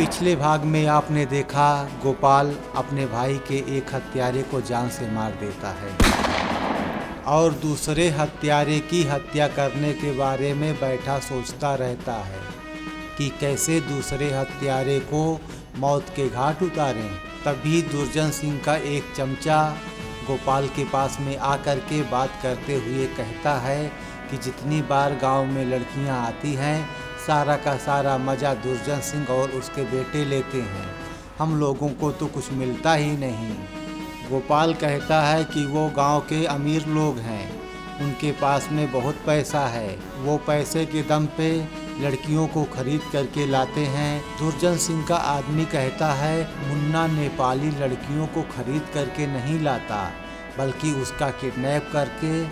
पिछले भाग में आपने देखा गोपाल अपने भाई के एक हत्यारे को जान से मार देता है और दूसरे हत्यारे की हत्या करने के बारे में बैठा सोचता रहता है कि कैसे दूसरे हत्यारे को मौत के घाट उतारें। तभी दुर्जन सिंह का एक चमचा गोपाल के पास में आकर के बात करते हुए कहता है कि जितनी बार गांव में लड़कियां आती हैं सारा का सारा मज़ा दुर्जन सिंह और उसके बेटे लेते हैं, हम लोगों को तो कुछ मिलता ही नहीं। गोपाल कहता है कि वो गांव के अमीर लोग हैं, उनके पास में बहुत पैसा है, वो पैसे के दम पे लड़कियों को खरीद करके लाते हैं। दुर्जन सिंह का आदमी कहता है मुन्ना नेपाली लड़कियों को खरीद करके नहीं लाता, बल्कि उसका किडनैप करके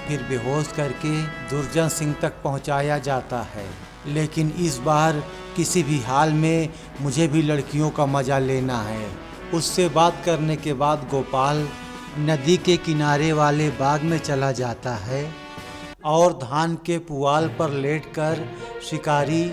फिर बेहोश करके दुर्जन सिंह तक पहुंचाया जाता है। लेकिन इस बार किसी भी हाल में मुझे भी लड़कियों का मज़ा लेना है। उससे बात करने के बाद गोपाल नदी के किनारे वाले बाग में चला जाता है और धान के पुआल पर लेटकर शिकारी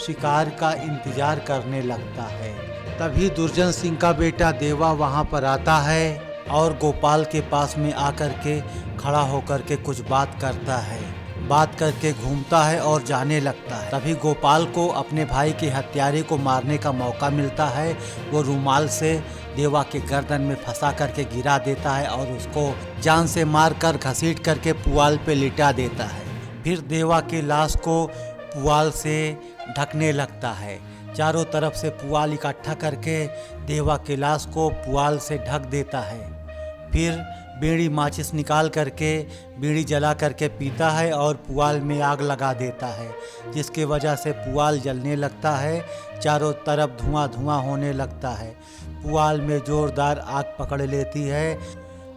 शिकार का इंतज़ार करने लगता है। तभी दुर्जन सिंह का बेटा देवा वहाँ पर आता है और गोपाल के पास में आकर के खड़ा होकर के कुछ बात करता है, बात करके घूमता है और जाने लगता है। तभी गोपाल को अपने भाई के हत्यारे को मारने का मौका मिलता है। वो रुमाल से देवा के गर्दन में फंसा करके गिरा देता है और उसको जान से मारकर घसीट करके पुआल पे लिटा देता है। फिर देवा के लाश को पुआल से ढकने लगता है, चारों तरफ से पुआल इकट्ठा करके देवा के लाश को पुआल से ढक देता है। फिर बीड़ी माचिस निकाल करके बीड़ी जला करके पीता है और पुआल में आग लगा देता है, जिसके वजह से पुआल जलने लगता है, चारों तरफ धुआं धुआं होने लगता है। पुआल में ज़ोरदार आग पकड़ लेती है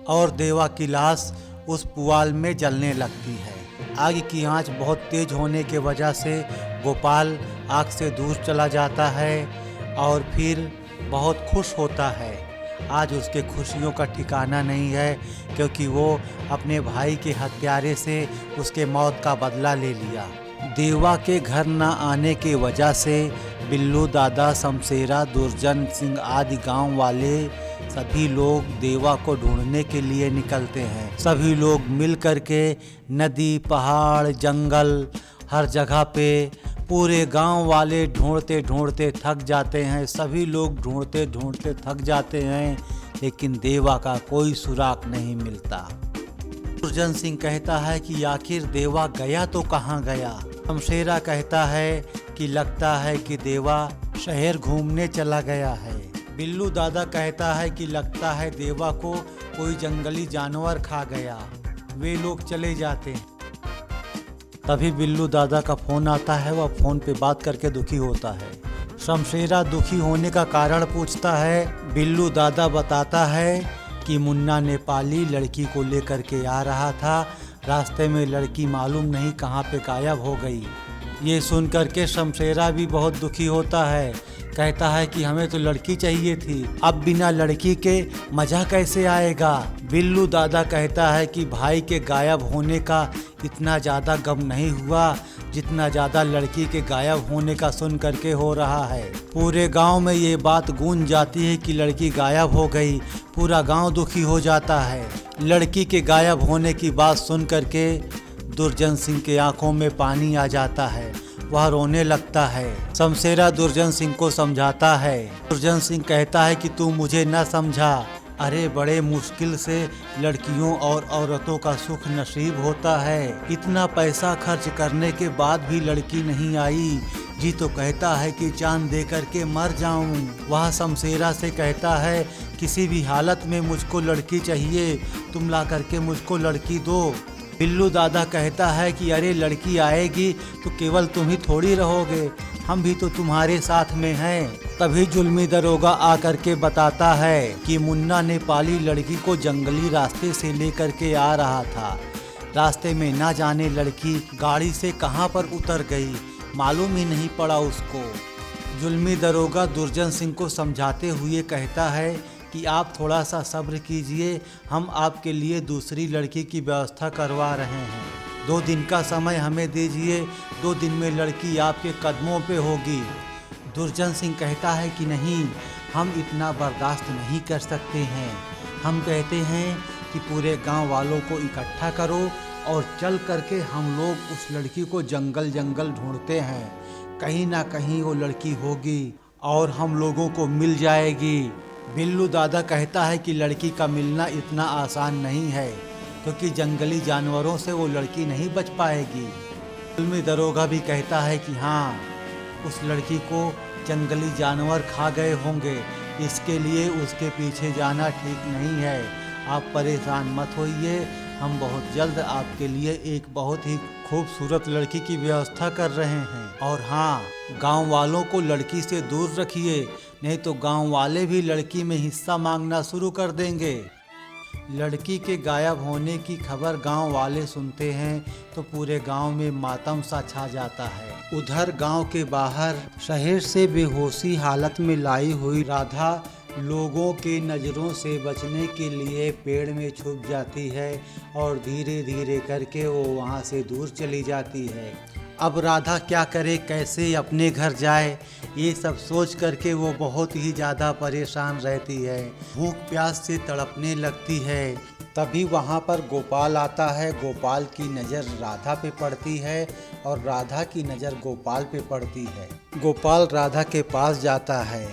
और देवा की लाश उस पुआल में जलने लगती है। आग की आंच बहुत तेज़ होने के वजह से गोपाल आग से दूर चला जाता है और फिर बहुत खुश होता है। आज उसके खुशियों का ठिकाना नहीं है, क्योंकि वो अपने भाई के हत्यारे से उसके मौत का बदला ले लिया। देवा के घर न आने की वजह से बिल्लू दादा, शमशेरा, दुर्जन सिंह आदि गांव वाले सभी लोग देवा को ढूंढने के लिए निकलते हैं। सभी लोग मिल करके नदी, पहाड़, जंगल, हर जगह पे पूरे गांव वाले ढूंढते ढूंढते थक जाते हैं। सभी लोग ढूंढते ढूंढते थक जाते हैं, लेकिन देवा का कोई सुराग नहीं मिलता। दुर्जन सिंह कहता है कि आखिर देवा गया तो कहाँ गया। शमशेरा कहता है कि लगता है कि देवा शहर घूमने चला गया है। बिल्लू दादा कहता है कि लगता है देवा को कोई जंगली जानवर खा गया। वे लोग चले जाते हैं। तभी बिल्लू दादा का फ़ोन आता है, वह फ़ोन पे बात करके दुखी होता है। शमशेरा दुखी होने का कारण पूछता है। बिल्लू दादा बताता है कि मुन्ना नेपाली लड़की को लेकर के आ रहा था, रास्ते में लड़की मालूम नहीं कहाँ पे गायब हो गई। ये सुन करके शमशेरा भी बहुत दुखी होता है, कहता है कि हमें तो लड़की चाहिए थी, अब बिना लड़की के मज़ा कैसे आएगा। बिल्लू दादा कहता है कि भाई के गायब होने का इतना ज़्यादा गम नहीं हुआ जितना ज़्यादा लड़की के गायब होने का सुन करके हो रहा है। पूरे गांव में ये बात गूंज जाती है कि लड़की गायब हो गई। पूरा गांव दुखी हो जाता है। लड़की के गायब होने की बात सुन करके दुर्जन सिंह के आंखों में पानी आ जाता है, वह रोने लगता है। शमशेरा दुर्जन सिंह को समझाता है। दुर्जन सिंह कहता है कि तू मुझे न समझा, अरे बड़े मुश्किल से लड़कियों और औरतों का सुख नसीब होता है। इतना पैसा खर्च करने के बाद भी लड़की नहीं आई, जी तो कहता है कि जान दे करके मर जाऊं। वह शमशेरा से कहता है किसी भी हालत में मुझको लड़की चाहिए, तुम ला करके मुझको लड़की दो। बिल्लू दादा कहता है कि अरे लड़की आएगी तो केवल तुम ही थोड़ी रहोगे, हम भी तो तुम्हारे साथ में हैं। तभी जुल्मी दरोगा आकर के बताता है कि मुन्ना नेपाली लड़की को जंगली रास्ते से लेकर के आ रहा था। रास्ते में ना जाने लड़की गाड़ी से कहां पर उतर गई, मालूम ही नहीं पड़ा उसको। जुल्मी दरोगा दुर्जन सिंह को समझाते हुए कहता है कि आप थोड़ा सा सब्र कीजिए, हम आपके लिए दूसरी लड़की की व्यवस्था करवा रहे हैं। 2 दिन का समय हमें दीजिए, 2 दिन में लड़की आपके कदमों पे होगी। दुर्जन सिंह कहता है कि नहीं, हम इतना बर्दाश्त नहीं कर सकते हैं। हम कहते हैं कि पूरे गांव वालों को इकट्ठा करो और चल करके हम लोग उस लड़की को जंगल जंगल ढूंढते हैं। कहीं ना कहीं वो लड़की होगी और हम लोगों को मिल जाएगी। बिल्लू दादा कहता है कि लड़की का मिलना इतना आसान नहीं है, क्योंकि जंगली जानवरों से वो लड़की नहीं बच पाएगी। जुल्मी दरोगा भी कहता है कि हाँ, उस लड़की को जंगली जानवर खा गए होंगे, इसके लिए उसके पीछे जाना ठीक नहीं है। आप परेशान मत होइए, हम बहुत जल्द आपके लिए एक बहुत ही खूबसूरत लड़की की व्यवस्था कर रहे हैं। और हाँ, गांव वालों को लड़की से दूर रखिए, नहीं तो गांव वाले भी लड़की में हिस्सा मांगना शुरू कर देंगे। लड़की के गायब होने की खबर गांव वाले सुनते हैं तो पूरे गांव में मातम सा छा जाता है। उधर गांव के बाहर शहर से बेहोशी हालत में लाई हुई राधा लोगों के नज़रों से बचने के लिए पेड़ में छुप जाती है और धीरे धीरे करके वो वहाँ से दूर चली जाती है। अब राधा क्या करे, कैसे अपने घर जाए, ये सब सोच करके वो बहुत ही ज़्यादा परेशान रहती है। भूख प्यास से तड़पने लगती है। तभी वहाँ पर गोपाल आता है। गोपाल की नज़र राधा पे पड़ती है और राधा की नज़र गोपाल पे पड़ती है। गोपाल राधा के पास जाता है।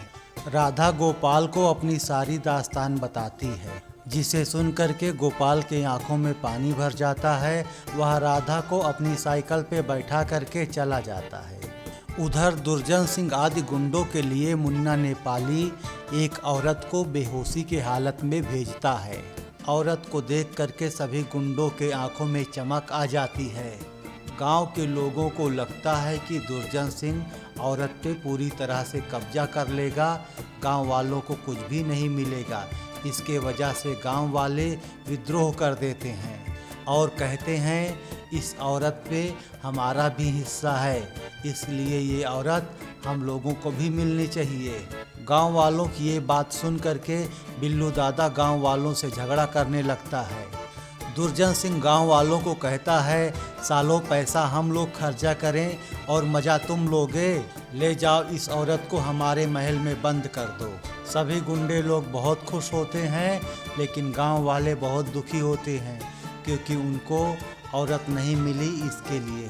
राधा गोपाल को अपनी सारी दास्तान बताती है, जिसे सुन करके गोपाल के आंखों में पानी भर जाता है। वह राधा को अपनी साइकिल पे बैठा करके चला जाता है। उधर दुर्जन सिंह आदि गुंडों के लिए मुन्ना नेपाली एक औरत को बेहोशी के हालत में भेजता है। औरत को देख करके सभी गुंडों के आंखों में चमक आ जाती है। गांव के लोगों को लगता है कि दुर्जन सिंह औरत पे पूरी तरह से कब्जा कर लेगा, गांव वालों को कुछ भी नहीं मिलेगा। इसके वजह से गांव वाले विद्रोह कर देते हैं और कहते हैं इस औरत पे हमारा भी हिस्सा है, इसलिए ये औरत हम लोगों को भी मिलनी चाहिए। गांव वालों की ये बात सुन करके बिल्लू दादा गांव वालों से झगड़ा करने लगता है। दुर्जन सिंह गांव वालों को कहता है, सालों पैसा हम लोग खर्चा करें और मज़ा तुम लोगे, ले जाओ इस औरत को हमारे महल में बंद कर दो। सभी गुंडे लोग बहुत खुश होते हैं, लेकिन गांव वाले बहुत दुखी होते हैं, क्योंकि उनको औरत नहीं मिली इसके लिए।